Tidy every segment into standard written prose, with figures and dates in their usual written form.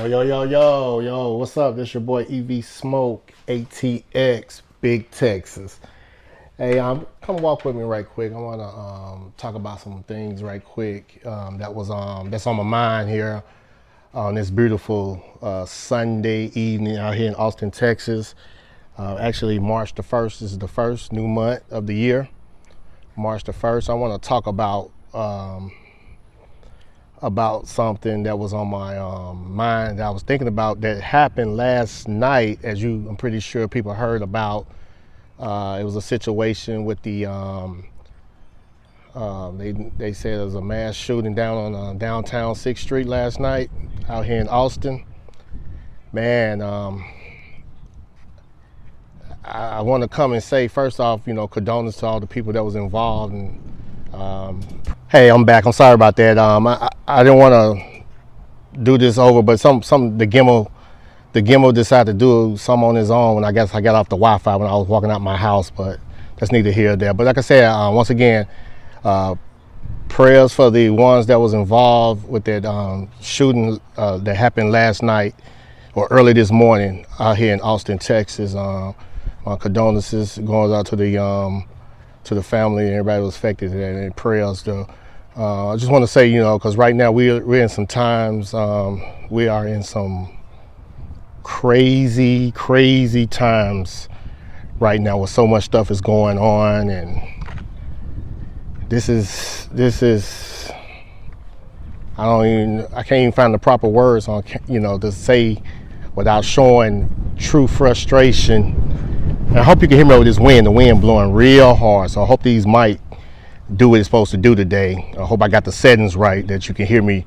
Yo, what's up? This your boy EV Smoke, ATX, Big Texas. Hey, come walk with me right quick. I want to talk about some things right quick that's on my mind here on this beautiful Sunday evening out here in Austin, Texas. Actually, March the 1st is the first new month of the year. March the 1st, I want to talk about something that was on my mind that I was thinking about that happened last night. I'm pretty sure people heard about. It was a situation with the they said there was a mass shooting down on downtown 6th Street last night out here in Austin. Man, I want to come and say first off, condolences to all the people that was involved. And hey, I'm back. I'm sorry about that. I didn't want to do this over, but the Gimmel decided to do some on his own. And I guess I got off the Wi-Fi when I was walking out my house, but that's neither here nor there. But like I said, once again, prayers for the ones that was involved with that shooting that happened last night or early this morning out here in Austin, Texas. My condolences going out to the family and everybody who was affected, and prayers to. I just want to say, because right now we're in some times, we are in some crazy times right now where so much stuff is going on, and this is I can't even find the proper words on, to say without showing true frustration. And I hope you can hear me over this wind. The wind blowing real hard, so I hope these mic do what it's supposed to do today. I hope I got the settings right that you can hear me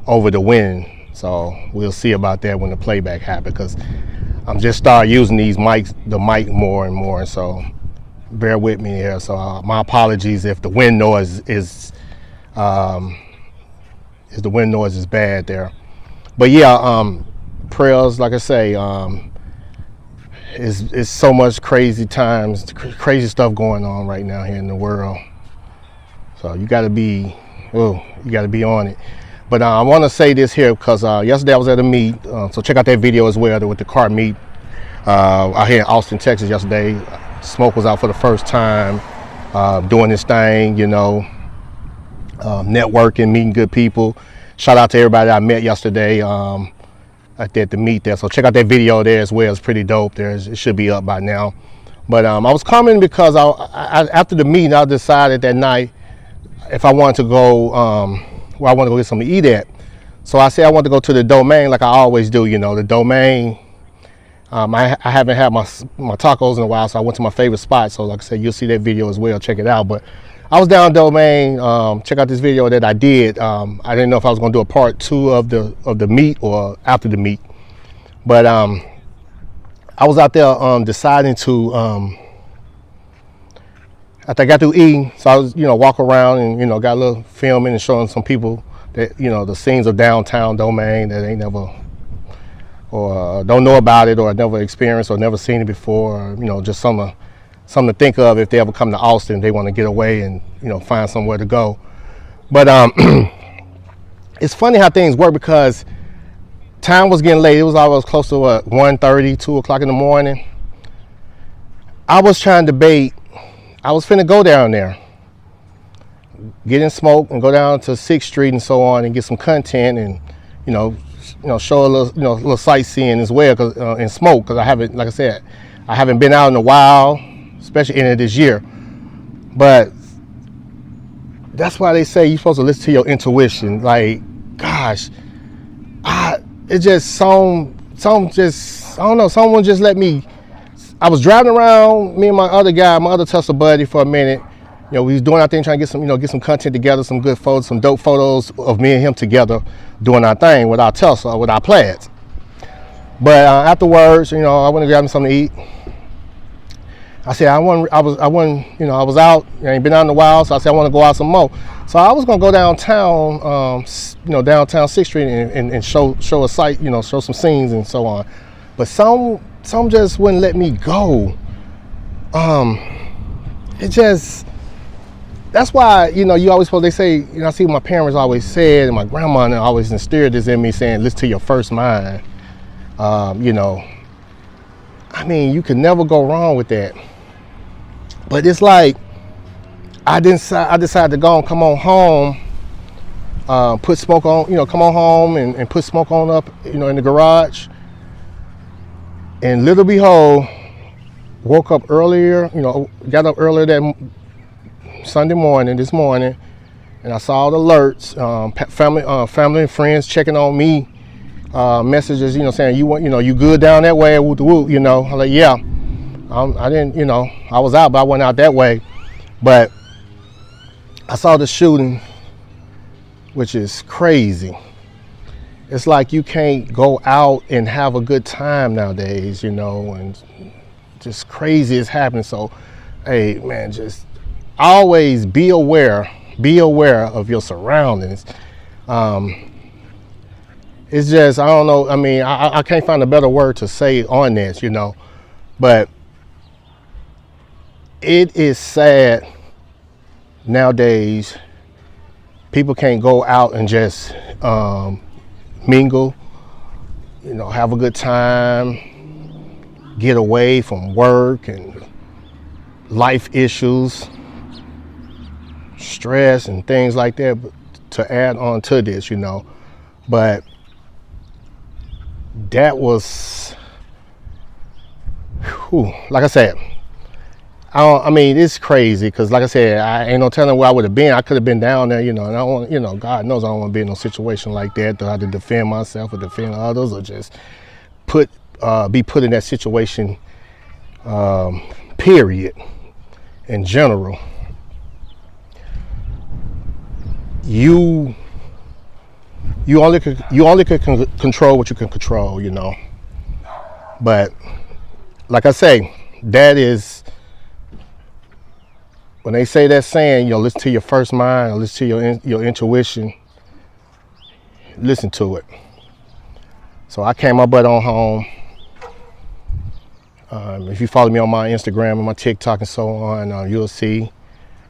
over the wind. So we'll see about that when the playback happens, because I'm just starting using the mic more and more. So bear with me here. So my apologies if the wind noise is bad there. But yeah, prayers, like I say, it's so much crazy times, crazy stuff going on right now here in the world. So you got to be on it. But I want to say this here because yesterday I was at a meet. So check out that video as well with the car meet out here in Austin, Texas yesterday. Smoke was out for the first time doing this thing, networking, meeting good people. Shout out to everybody that I met yesterday at the meet there. So check out that video there as well. It's pretty dope there. It should be up by now. But I was coming because after the meeting, I decided that night if I wanted to go where I want to go get something to eat at. So I said I want to go to the Domain like I always do. The Domain. I haven't had my tacos in a while, so I went to my favorite spot. So like I said, you'll see that video as well. Check it out. But I was down Domain. Check out this video that I did. I didn't know if I was going to do a part 2 of the meet or after the meet. But I was out there deciding to. After I got through eating, so I was, walk around and, got a little filming and showing some people that, the scenes of downtown Domain that ain't never, or don't know about it, or never experienced or never seen it before, or, just something to think of if they ever come to Austin, they want to get away and, find somewhere to go. But it's funny how things work because time was getting late. It was always close to 1:30, 2 o'clock in the morning. I was trying to debate. I was finna go down there, get in Smoke and go down to 6th Street and so on and get some content and, show a little sightseeing as well in Smoke, because I haven't, like I said, I haven't been out in a while, especially in this year. But that's why they say you're supposed to listen to your intuition. Like, gosh, it just I don't know, someone just let me. I was driving around, me and my other Tesla buddy for a minute. We was doing our thing, trying to get some content together, some good photos, some dope photos of me and him together doing our thing with our Tesla, with our Plaids. But afterwards, I went to grab me something to eat. I said I was out, I ain't been out in a while, so I said I want to go out some more. So I was gonna go downtown, downtown 6th Street and show a sight, show some scenes and so on. But some just wouldn't let me go. It just, that's why, you know, you always supposed, they say, you know, I see what my parents always said, and my grandma always instilled this in me, saying, listen to your first mind. You know, I mean, you can never go wrong with that. But it's like, I decided to go and come on home, put smoke on, you know, come on home and put smoke on up, you know, in the garage. And little behold, woke up earlier, you know, got up earlier that Sunday morning, this morning, and I saw the alerts, family and friends checking on me, messages, you know, saying, you good down that way, woo woo, you know. I'm like, yeah, I didn't, you know, I was out, but I went out that way. But I saw the shooting, which is crazy. It's like you can't go out and have a good time nowadays, you know, and just crazy is happening. So, hey, man, just always be aware of your surroundings. It's just, I don't know, I mean, I can't find a better word to say on this, you know, but it is sad nowadays. People can't go out and just mingle, you know, have a good time, get away from work and life issues, stress and things like that, to add on to this, you know. But that was, whew, like I said, I mean, it's crazy, because like I said, I ain't no telling where I would have been. I could have been down there, you know, and I don't want, you know, God knows I don't want to be in no situation like that, to have to defend myself or defend others, or just be put in that situation, period, in general. You only could control what you can control, you know. But like I say, that is, when they say that saying, you know, listen to your first mind, or listen to your intuition, listen to it. So I came my butt on home. If you follow me on my Instagram and my TikTok and so on, you'll see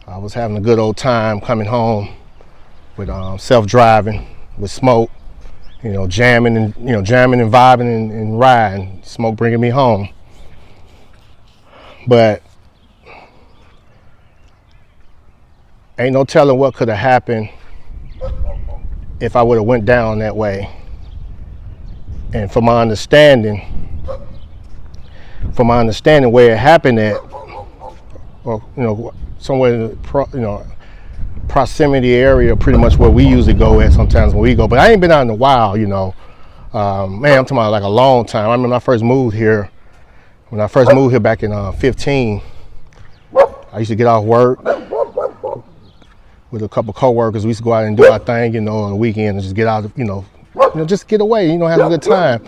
I was having a good old time coming home with self-driving, with smoke, you know, jamming and vibing and riding, smoke bringing me home. But ain't no telling what could have happened if I would have went down that way. And from my understanding where it happened at, or, you know, somewhere in the proximity area, pretty much where we usually go at sometimes when we go. But I ain't been out in a while, you know. Man, I'm talking about like a long time. I remember when I first moved here back in 15, I used to get off work with a couple co-workers. We used to go out and do our thing, you know, on the weekend, and just get out, you know, just get away, you know, have a good time.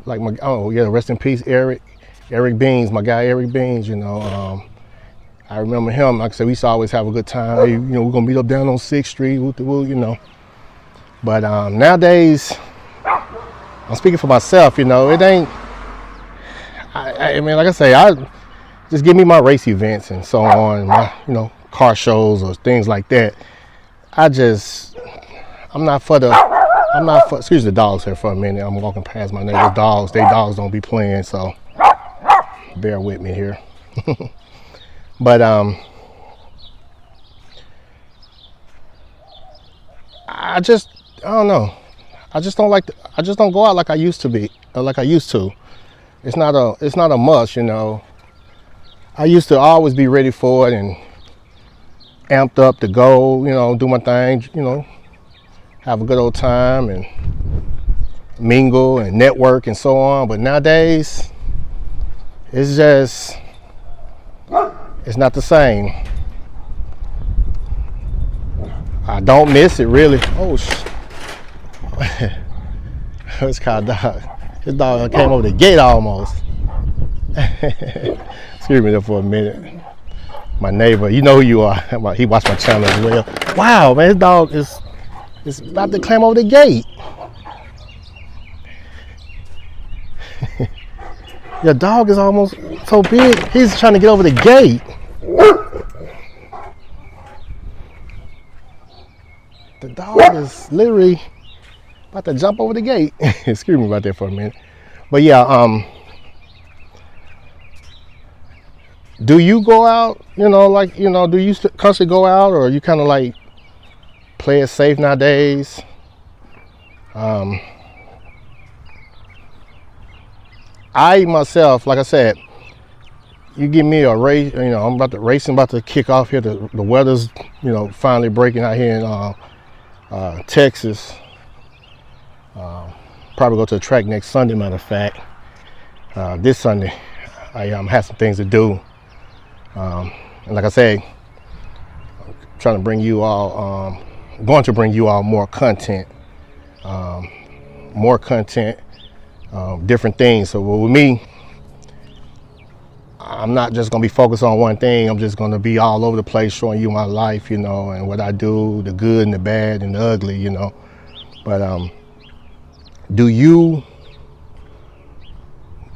Like rest in peace, Eric Beans, my guy Eric Beans, you know. I remember him, like I said, we used to always have a good time. Hey, you know, we're gonna meet up down on 6th Street, you know. But nowadays, I'm speaking for myself, you know, it ain't, I mean, like I say, I just give me my race events and so on, my, you know, car shows or things like that. I'm not for, excuse the dogs here for a minute. I'm walking past my neighbor's dogs. They dogs don't be playing, so bear with me here. But I don't know. I just don't go out like I used to. It's not a must, you know. I used to always be ready for it and amped up to go, you know, do my thing, you know, have a good old time and mingle and network and so on. But nowadays, it's not the same. I don't miss it, really. Oh, it's called dog. His dog came over the gate almost. Excuse me there for a minute. My neighbor, you know who you are. He watched my channel as well. Wow, man, his dog is about to climb over the gate. Your dog is almost so big, he's trying to get over the gate. The dog is literally about to jump over the gate. Excuse me about that for a minute. But yeah, do you go out, do you constantly go out, or you kind of like play it safe nowadays? I myself, like I said, you give me a race, I'm racing about to kick off here. The weather's, finally breaking out here in Texas. Probably go to the track next Sunday, matter of fact. This Sunday, I have some things to do. And like I say, I'm trying to bring you all, going to bring you all more content, different things. So with me, I'm not just going to be focused on one thing. I'm just going to be all over the place showing you my life, and what I do, the good and the bad and the ugly, But do you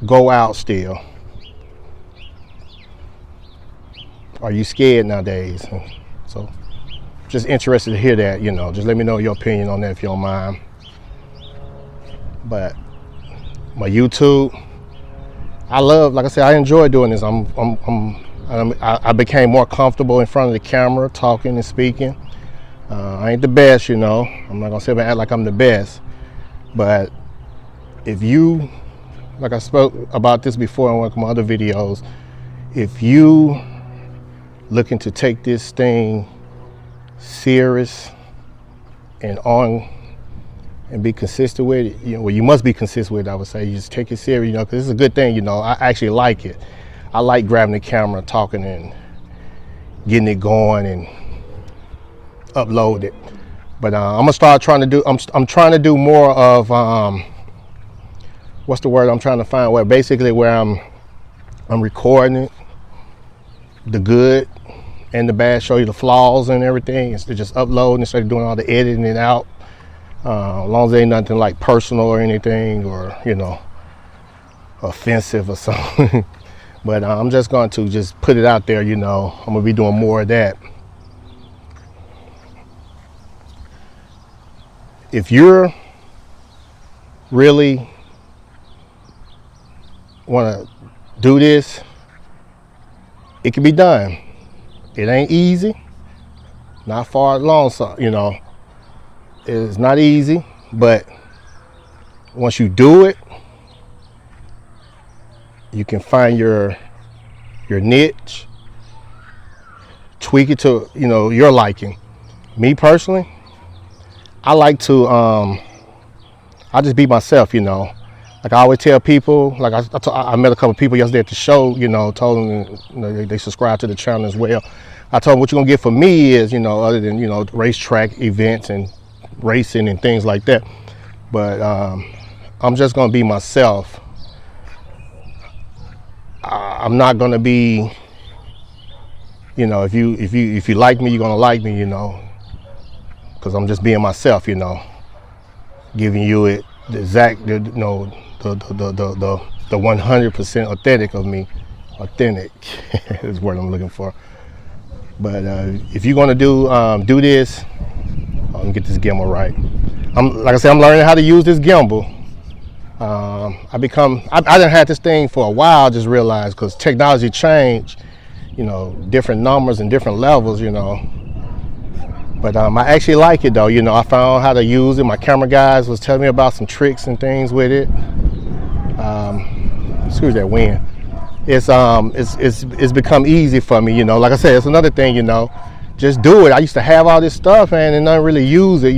go out still? Are you scared nowadays? So just interested to hear that, just let me know your opinion on that if you don't mind. But my YouTube, I love, like I said, I enjoy doing this. I became more comfortable in front of the camera, talking and speaking. I ain't the best, I'm not gonna sit and act like I'm the best. But if you, like I spoke about this before in one of my other videos, if you looking to take this thing serious and be consistent with it, you must be consistent with it, I would say. You just take it serious, because it's a good thing, I actually like it. I like grabbing the camera, talking and getting it going and upload it. But I'm gonna start trying to do, I'm trying to do more of, what's the word I'm trying to find, where basically where I'm recording it, the good and the bad, show you the flaws and everything, instead of just uploading, instead of doing all the editing it out. As long as there ain't nothing like personal or anything, or offensive or something. But I'm just going to just put it out there, I'm gonna be doing more of that. If you're really want to do this, it can be done. It ain't easy, not far along, so it's not easy, but once you do it, you can find your niche, tweak it to your liking. Me personally, I like to I just be myself, like I always tell people, like I met a couple people yesterday at the show, told them they subscribe to the channel as well. I told them what you're gonna get from me is, other than racetrack events and racing and things like that, but I'm just gonna be myself. I'm not gonna be, if you like me, you're gonna like me, because I'm just being myself, giving you it the exact, the 100% authentic of me. Authentic is the word I'm looking for. But if you're gonna do this, let me get this gimbal right. Like I said, I'm learning how to use this gimbal. I done had this thing for a while, just realized, because technology changed, different numbers and different levels, But I actually like it though, I found how to use it. My camera guys was telling me about some tricks and things with it. Excuse that wind. It's become easy for me, Like I said, it's another thing, just do it. I used to have all this stuff and not really use it,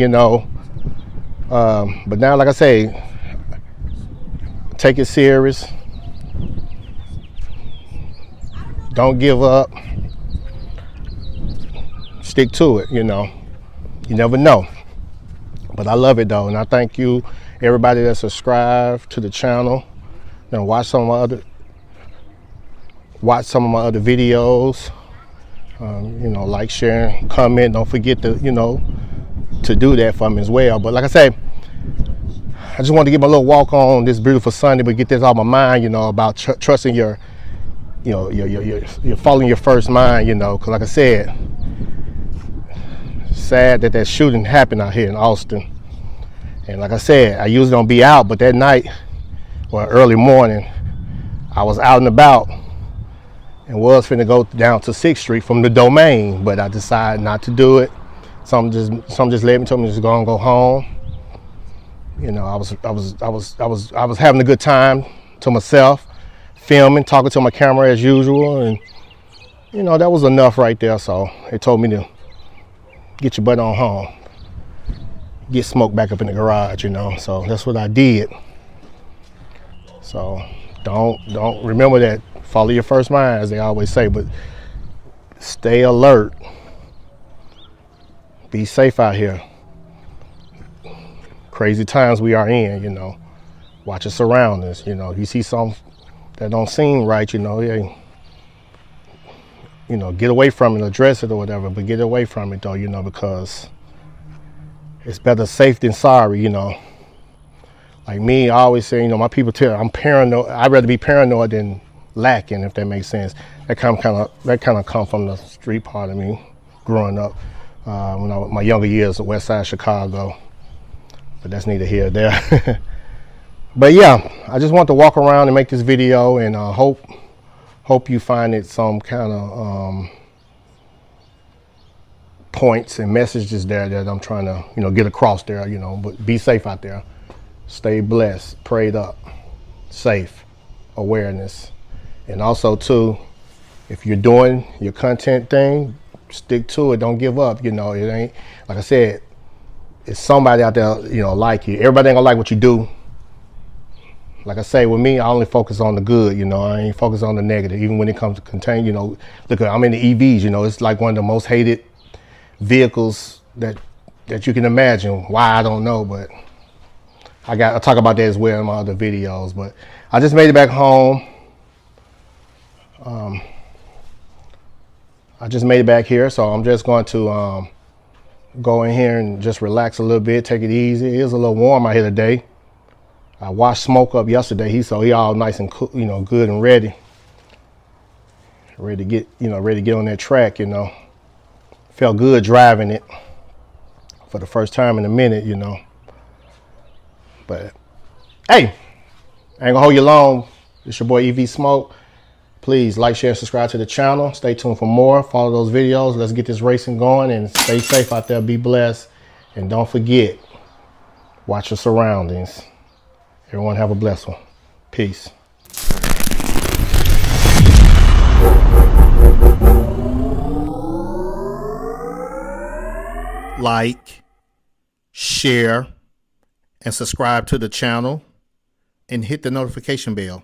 But now, like I say, take it serious. Don't give up. Stick to it, You never know. But I love it though, and I thank you, everybody that subscribed to the channel and watch some of my other videos. Like, share, comment. Don't forget to to do that for me as well. But like I say, I just wanted to get my little walk on this beautiful Sunday, but get this off my mind, about trusting your following your first mind, because like I said, sad that that shooting happened out here in Austin. And like I said, I usually don't be out, but that night or early morning, I was out and about and was finna go down to 6th Street from the Domain, but I decided not to do it. Some just led me, told me to just go and go home. You know, I was having a good time to myself, filming, talking to my camera as usual, and you know, that was enough right there. So they told me to get your butt on home, get smoke back up in the garage, you know. So that's what I did. So don't remember that. Follow your first mind, as they always say, but stay alert. Be safe out here. Crazy times we are in, you know. Watch your surroundings, you know. If you see something that don't seem right, you know, get away from it, address it or whatever, but get away from it though, you know, because it's better safe than sorry, you know. Like me, I always say, you know, my people tell I'm paranoid. I'd rather be paranoid than lacking, if that makes sense. That kind of come from the street part of me growing up. When my younger years, the West Side Chicago, but that's neither here nor there. But yeah, I just want to walk around and make this video, and hope you find it some kind of points and messages there that I'm trying to, you know, get across there, you know. But be safe out there, stay blessed, prayed up, safe, awareness, and also too, if you're doing your content thing, stick to it. Don't give up. You know, it ain't, like I said, it's somebody out there, you know, like you. Everybody ain't gonna like what you do. Like I say, with me, I only focus on the good, you know. I ain't focus on the negative, even when it comes to contain, you know. Look, I'm in the EVs, you know. It's like one of the most hated vehicles that you can imagine. Why, I don't know, but I'll talk about that as well in my other videos. But I just made it back home. I just made it back here, so I'm just going to go in here and just relax a little bit, take it easy. It is a little warm out here today. I washed Smoke up yesterday. He all nice and cool, you know, good and ready to get, you know, ready to get on that track, you know. Felt good driving it for the first time in a minute, you know. But hey, I ain't gonna hold you long. It's your boy EV Smoke. Please like, share, subscribe to the channel. Stay tuned for more. Follow those videos. Let's get this racing going, and stay safe out there. Be blessed. And don't forget, watch your surroundings. Everyone have a blessed one. Peace. Like, share, and subscribe to the channel, and hit the notification bell.